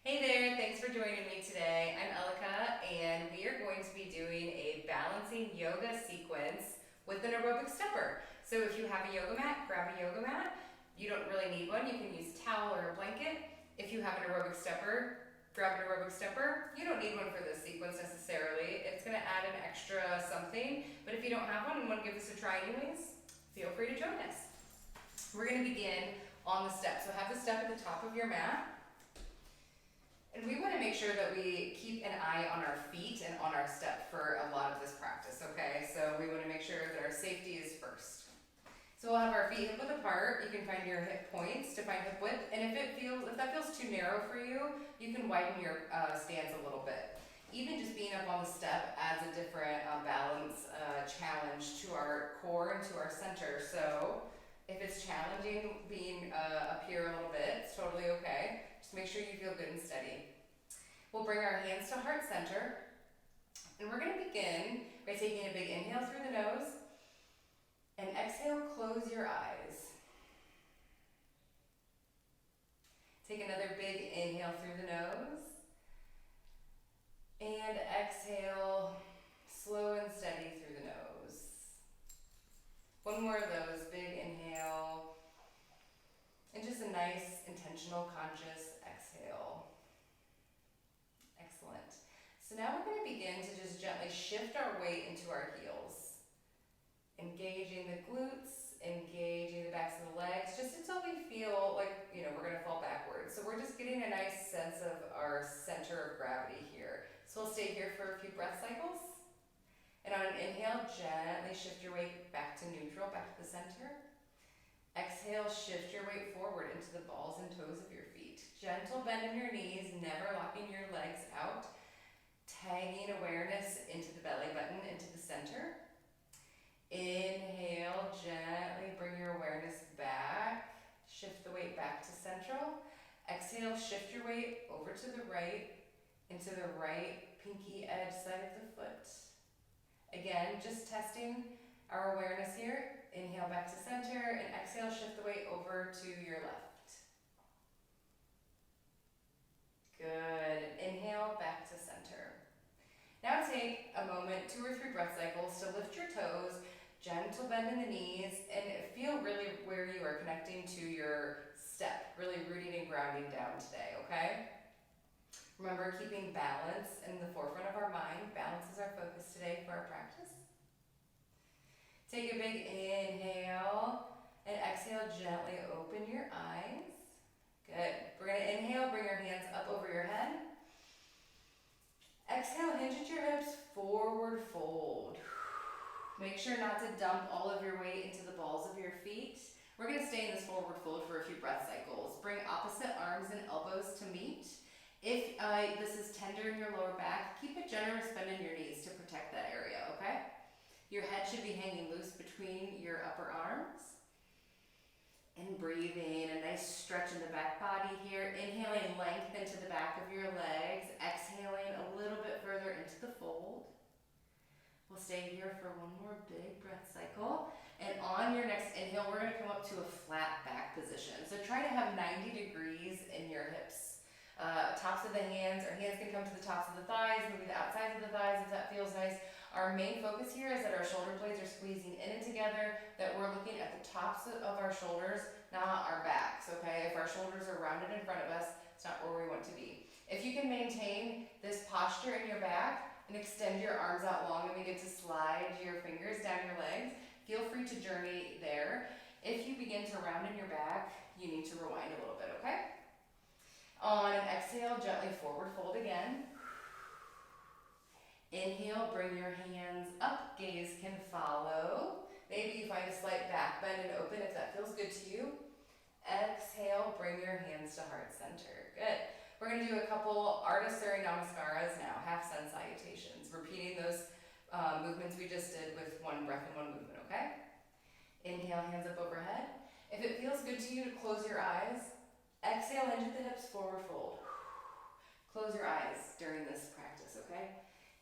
Hey there, thanks for joining me today. I'm Elika, and we are going to be doing a balancing yoga sequence with an aerobic stepper. So if you have a yoga mat, grab a yoga mat. You don't really need one, you can use a towel or a blanket. If you have an aerobic stepper, grab an aerobic stepper. You don't need one for this sequence necessarily. It's gonna add an extra something, but if you don't have one and want to give this a try anyways, feel free to join us. We're gonna begin on the step. So have the step at the top of your mat. And we want to make sure that we keep an eye on our feet and on our step for a lot of this practice, okay? So we want to make sure that our safety is first. So we'll have our feet hip width apart. You can find your hip points to find hip width. And if that feels too narrow for you, you can widen your stance a little bit. Even just being up on the step adds a different balance challenge to our core and to our center. So if it's challenging being up here a little bit, it's totally okay. Just make sure you feel good and steady. We'll bring our hands to heart center. And we're going to begin by taking a big inhale through the nose. And exhale, close your eyes. Take another big inhale through the nose. And exhale, slow and steady through the nose. One more of those, big inhale, and just a nice, intentional, conscious exhale. Excellent. So now we're going to begin to just gently shift our weight into our heels. Engaging the glutes, engaging the backs of the legs, just until we feel like, we're going to fall backwards. So we're just getting a nice sense of our center of gravity here. So we'll stay here for a few breath cycles. And on an inhale, gently shift your weight back to neutral, back to the center. Exhale, shift your weight forward into the balls and toes of your feet. Gentle bend in your knees, never locking your legs out. Tagging awareness into the belly button, into the center. Inhale, gently bring your awareness back. Shift the weight back to central. Exhale, shift your weight over to the right, into the right pinky edge side of the foot. Again, just testing our awareness here. Inhale back to center, and exhale, shift the weight over to your left. Good. Inhale back to center. Now take a moment, 2 or 3 breath cycles, to lift your toes, gentle bend in the knees, and feel really where you are connecting to your step, really rooting and grounding down today, okay? Remember, keeping balance in the forefront of our mind. Balance is our focus today for our practice. Take a big inhale, and exhale, gently open your eyes. Good. We're going to inhale, bring your hands up over your head. Exhale, hinge at your hips, forward fold. Make sure not to dump all of your weight into the balls of your feet. We're going to stay in this forward fold for a few breath cycles. Bring opposite arms and elbows to meet. If this is tender in your lower back, keep a generous bend in your knees to protect that area, okay? Your head should be hanging loose between your upper arms. And breathing, a nice stretch in the back body here. Inhaling length into the back of your legs. Exhaling a little bit further into the fold. We'll stay here for one more big breath cycle. And on your next inhale, we're going to come up to a flat back position. So try to have 90 degrees in your hips. Tops of the hands, our hands can come to the tops of the thighs, maybe the outsides of the thighs if that feels nice. Our main focus here is that our shoulder blades are squeezing in and together, that we're looking at the tops of our shoulders, not our backs, okay? If our shoulders are rounded in front of us, it's not where we want to be. If you can maintain this posture in your back and extend your arms out long and begin to slide your fingers down your legs, feel free to journey there. If you begin to round in your back, you need to rewind a little bit, okay? On an exhale, gently forward fold again. Inhale, bring your hands up, gaze can follow. Maybe you find a slight back bend and open if that feels good to you. Exhale, bring your hands to heart center. Good. We're going to do a couple Ardha Surya Namaskaras now, half Sun Salutations, repeating those movements we just did with one breath and one movement, okay? Inhale, hands up overhead. If it feels good to you to close your eyes, exhale, hinge at the hips, forward fold. Close your eyes during this practice, okay?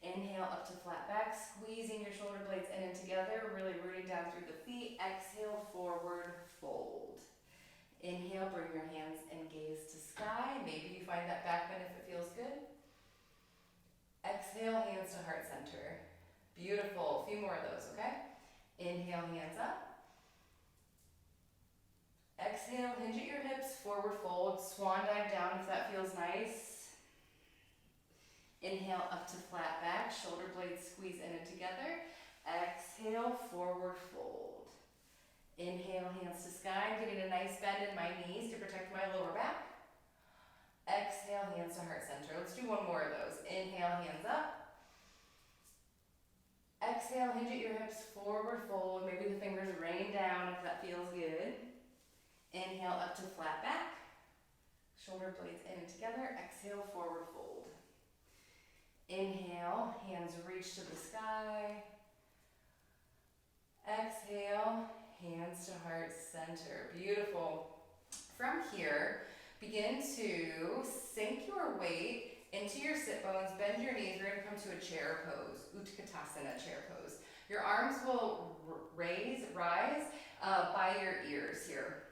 Inhale up to flat back, squeezing your shoulder blades in and together, really rooting down through the feet. Exhale, forward fold. Inhale, bring your hands and gaze to sky. Maybe you find that back bend if it hands to heart center. Beautiful. A few more of those, okay? Inhale, hands up. Exhale, hinge at your hips, forward fold, swan dive down if that feels nice. Inhale, up to flat back, shoulder blades squeeze in and together. Exhale, forward fold. Inhale, hands to sky, getting a nice bend in my knees to protect my lower back. Exhale, hands to heart center. Let's do one more of those. Inhale, hands up. Exhale, hinge at your hips, forward fold. Maybe the fingers rain down if that feels good. Inhale, up to flat back. Shoulder blades in and together. Exhale, forward fold. Inhale, hands reach to the sky. Exhale, hands to heart center. Beautiful. From here, begin to sink your weight into your sit bones, bend your knees. We're going to come to a chair pose, Utkatasana chair pose. Your arms will rise by your ears here.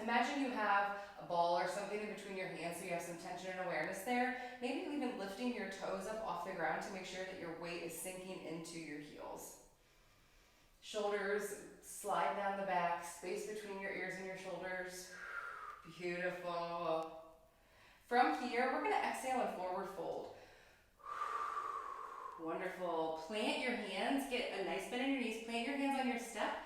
Imagine you have a ball or something in between your hands so you have some tension and awareness there. Maybe even lifting your toes up off the ground to make sure that your weight is sinking into your heels. Shoulders slide down the back, space between your ears and your shoulders. Beautiful. From here, we're going to exhale and forward fold. Wonderful. Plant your hands, get a nice bend in your knees, plant your hands on your step.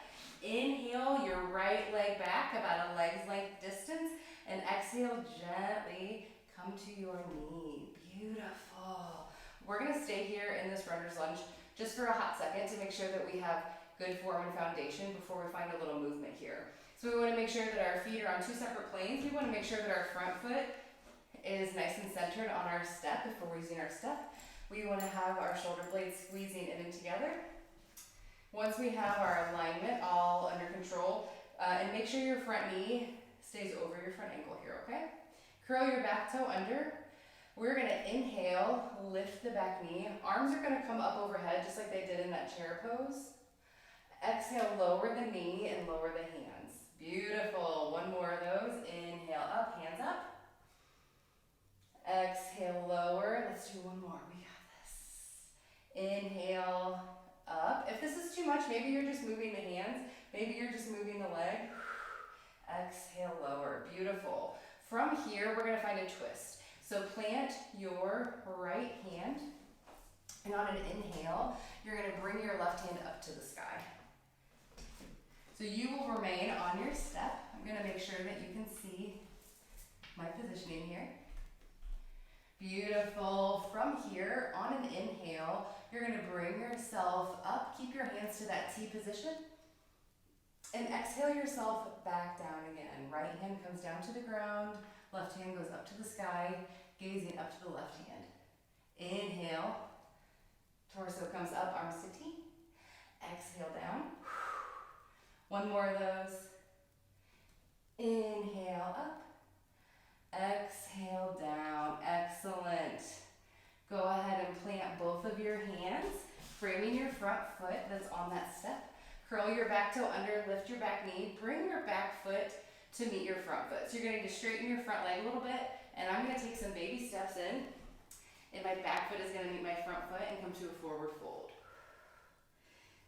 Inhale your right leg back about a leg's length distance, and exhale, gently come to your knee. Beautiful. We're going to stay here in this runner's lunge just for a hot second to make sure that we have good form and foundation before we find a little movement here. So we want to make sure that our feet are on two separate planes. We want to make sure that our front foot is nice and centered on our step if we're using our step. We want to have our shoulder blades squeezing in and together. Once we have our alignment all under control, and make sure your front knee stays over your front ankle here, okay? Curl your back toe under. We're going to inhale, lift the back knee. Arms are going to come up overhead just like they did in that chair pose. Exhale, lower the knee and lower the hands. Beautiful. One more of those. Inhale up, hands up. Exhale, lower. Let's do one more. We got this. Inhale, up. If this is too much, maybe you're just moving the hands. Maybe you're just moving the leg. Exhale, lower. Beautiful. From here, we're going to find a twist. So plant your right hand, and on an inhale, you're going to bring your left hand up to the sky. So you will remain on your step. I'm going to make sure that you can see my positioning here. Beautiful. From here, on an inhale, you're going to bring yourself up. Keep your hands to that T position. And exhale yourself back down again. Right hand comes down to the ground. Left hand goes up to the sky, gazing up to the left hand. Inhale. Torso comes up, arms to T. Exhale down. One more of those. Inhale up. Exhale down. Excellent. Go ahead and plant both of your hands, framing your front foot that's on that step. Curl your back toe under, lift your back knee, bring your back foot to meet your front foot. So you're going to straighten your front leg a little bit, and I'm going to take some baby steps in, and my back foot is going to meet my front foot and come to a forward fold.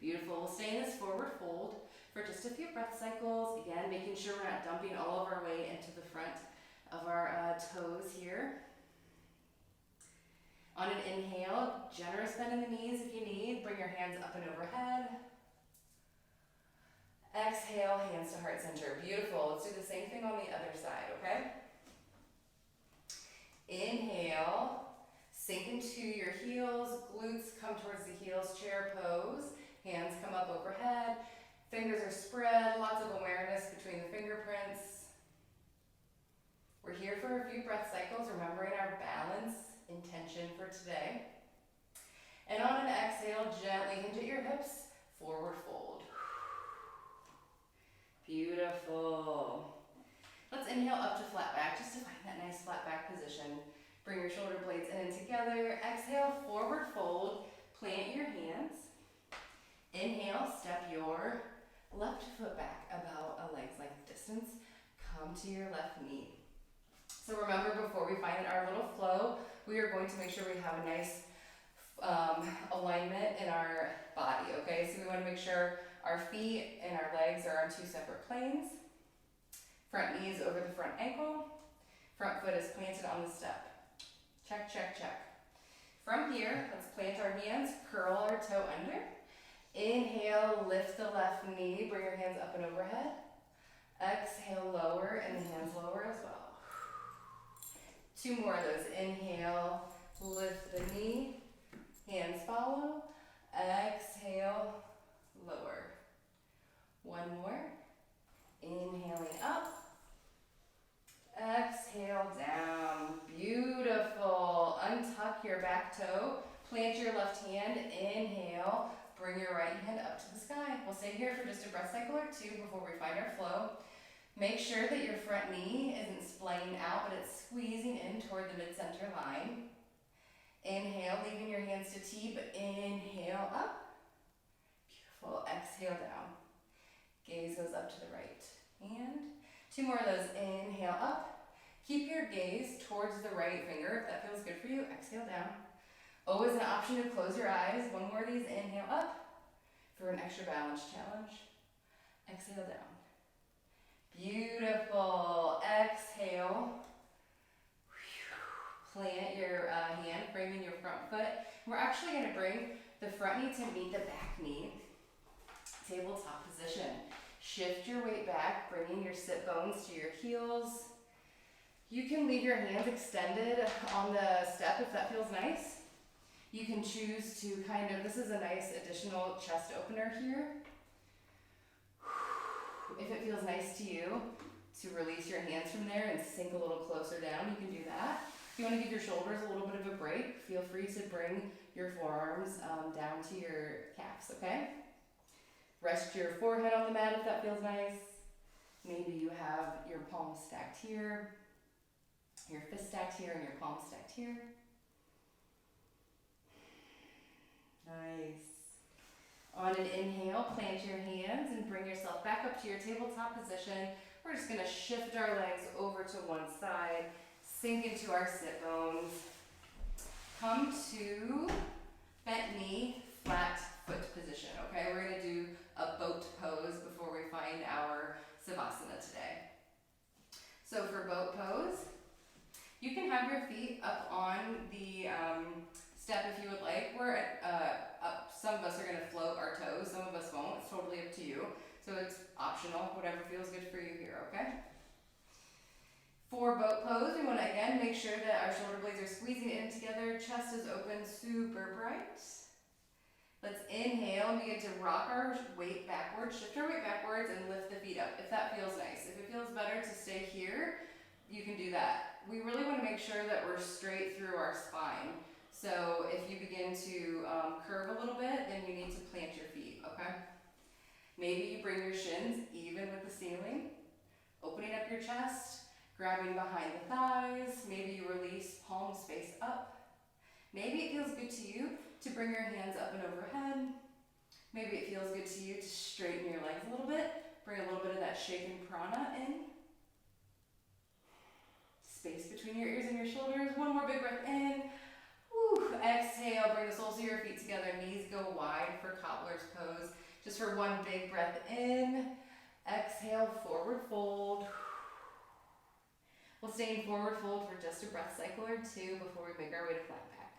Beautiful. We'll stay in this forward fold for just a few breath cycles. Again, making sure we're not dumping all of our weight into the front of our toes here. On an inhale, generous bend in the knees if you need. Bring your hands up and overhead. Exhale, hands to heart center. Beautiful. Let's do the same thing on the other side, okay? Inhale, sink into your heels, glutes come towards the heels, chair pose. Hands come up overhead. Fingers are spread, lots of awareness between the fingerprints. We're here for a few breath cycles, remembering our balance intention for today. And on an exhale, gently hinge at your hips, forward fold. Beautiful. Let's inhale up to flat back, just to find that nice flat back position. Bring your shoulder blades in and together. Exhale, forward fold. Plant your hands. Inhale, step your left foot back about a leg's length distance. Come to your left knee. So remember, before we find our little flow, we are going to make sure we have a nice alignment in our body, okay? So we want to make sure our feet and our legs are on two separate planes. Front knee is over the front ankle. Front foot is planted on the step. Check, check, check. From here, let's plant our hands, curl our toe under. Inhale, lift the left knee, bring your hands up and overhead. Exhale, lower, and the hands lower as well. 2 more of those. Inhale, lift the knee, hands follow. Exhale, lower. 1 more. Inhaling up. Exhale down. Beautiful. Untuck your back toe. Plant your left hand. Inhale. Bring your right hand up to the sky. We'll stay here for just a breath cycle or 2 before we find our flow. Make sure that your front knee isn't splaying out, but it's squeezing in toward the mid-center line. Inhale, leaving your hands to T, but inhale up. Beautiful. Exhale down. Gaze goes up to the right hand. 2 more of those. Inhale up. Keep your gaze towards the right finger. If that feels good for you, exhale down. Always an option to close your eyes. 1 more of these. Inhale up for an extra balance challenge. Exhale down. Beautiful. Exhale. Plant your hand, framing your front foot. We're actually going to bring the front knee to meet the back knee. Tabletop position. Shift your weight back, bringing your sit bones to your heels. You can leave your hands extended on the step if that feels nice. You can choose to this is a nice additional chest opener here. If it feels nice to you to release your hands from there and sink a little closer down, you can do that. If you want to give your shoulders a little bit of a break, feel free to bring your forearms down to your calves, okay? Rest your forehead on the mat if that feels nice. Maybe you have your palms stacked here, your fist stacked here, and your palms stacked here. Nice. On an inhale, plant your hands and bring yourself back up to your tabletop position. We're just going to shift our legs over to one side, sink into our sit bones. Come to bent knee, flat foot position, okay? We're going to do a boat pose before we find our Savasana today. So for boat pose, you can have your feet up on the step if you would like. We're up. Some of us are going to float our toes, some of us won't. It's totally up to you. So it's optional, whatever feels good for you here, okay? For boat pose, we want to again make sure that our shoulder blades are squeezing in together, chest is open, super bright. Let's inhale and begin to rock our weight backwards, shift our weight backwards, and lift the feet up if that feels nice. If it feels better to stay here, you can do that. We really want to make sure that we're straight through our spine. So if you begin to curve a little bit, then you need to plant your feet, okay? Maybe you bring your shins even with the ceiling, opening up your chest, grabbing behind the thighs. Maybe you release palms face up. Maybe it feels good to you to bring your hands up and overhead. Maybe it feels good to you to straighten your legs a little bit, bring a little bit of that shaken prana in. Space between your ears and your shoulders. 1 more big breath in. Woo. Exhale, bring the soles of your feet together, knees go wide for Cobblers Pose. Just for 1 big breath in. Exhale, forward fold. We'll stay in forward fold for just a breath cycle or 2 before we make our way to flat back.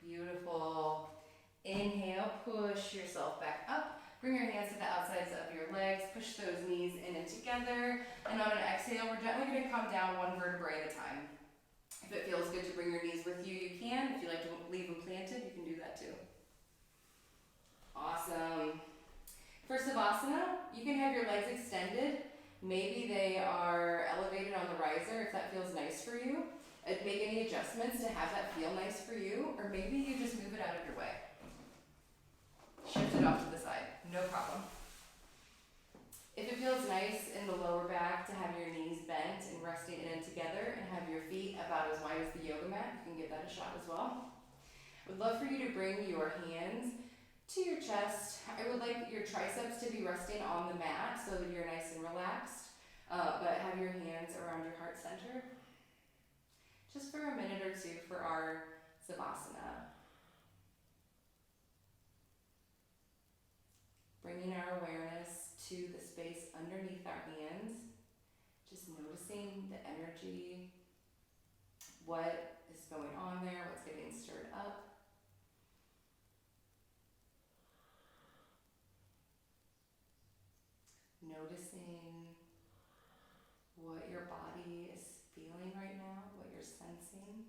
Beautiful. Inhale, push yourself back up. Bring your hands to the outsides of your legs. Push those knees in and together. And on an exhale, we're gently going to come down 1 vertebrae at a time. If it feels good to bring your knees with you, you can. If you like to leave them planted, you can do that too. Awesome. For Savasana, you can have your legs extended. Maybe they are elevated on the riser if that feels nice for you. Make any adjustments to have that feel nice for you, or maybe you just move it out of your way. Shift it off to the side, no problem. If it feels nice in the lower back to have your knees bent and resting in and together and have your feet about as wide as the yoga mat, you can give that a shot as well. I would love for you to bring your hands to your chest. I would like your triceps to be resting on the mat so that you're nice and relaxed, but have your hands around your heart center. just for a minute or two for our Savasana. Bringing our awareness to the space underneath our hands, just noticing the energy, what is going on there, what's getting stirred up. Noticing what your body is feeling right now, what you're sensing.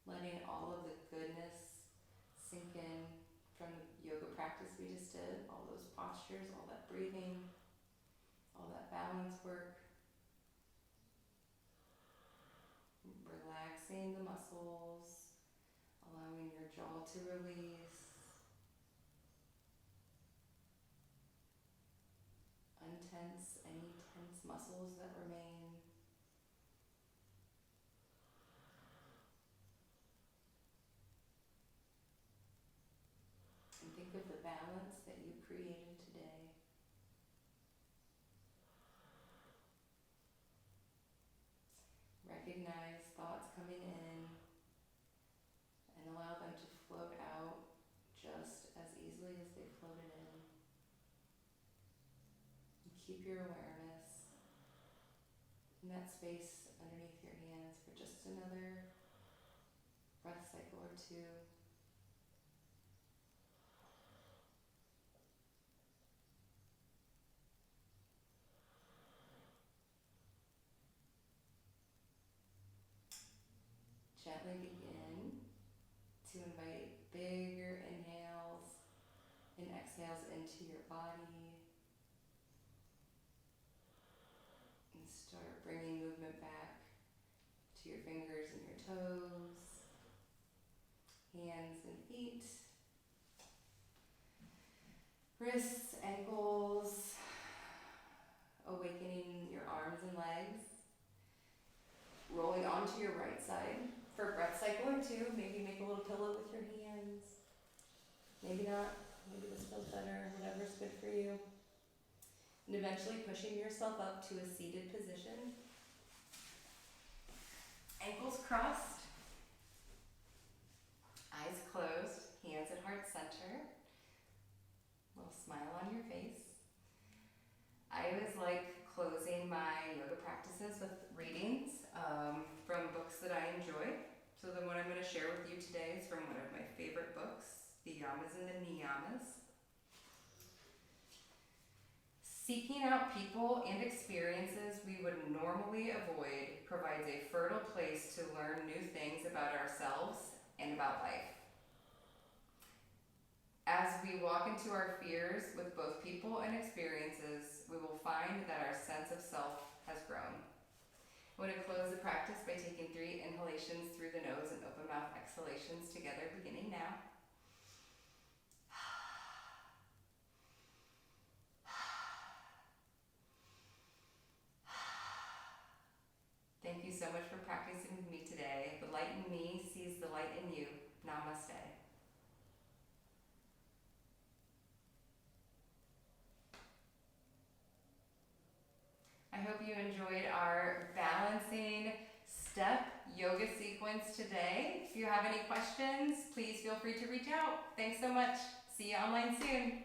Letting all of the goodness sink in from the yoga practice we just did, all those postures, all that breathing, all that balance work. Relaxing the muscles, allowing your jaw to release. Untense any tense muscles that remain. And think of the balance that you created today. Recognize thoughts coming in and allow them to float out just as easily as they floated in. And keep your awareness in that space underneath your hands for just another breath cycle or two. Gently begin to invite bigger inhales and exhales into your body. And start bringing movement back to your fingers and your toes, hands and feet, wrists, ankles, awakening your arms and legs, rolling onto your right side. For a breath cycle or two, maybe make a little pillow with your hands. Maybe not, maybe this feels better, whatever's good for you. And eventually pushing yourself up to a seated position. Ankles crossed, eyes closed, hands at heart center. Little smile on your face. I always like closing my yoga practices with readings from books that I enjoy. So the one I'm going to share with you today is from one of my favorite books, The Yamas and the Niyamas. Seeking out people and experiences we would normally avoid provides a fertile place to learn new things about ourselves and about life. As we walk into our fears with both people and experiences, we will find that our sense of self has grown. I'm going to close the practice by taking 3 inhalations through the nose and open mouth exhalations together, beginning now. Thank you so much for practicing with me today. The light in me sees the light in you. Namaste. I hope you enjoyed our balancing step yoga sequence today. If you have any questions, please feel free to reach out. Thanks so much. See you online soon.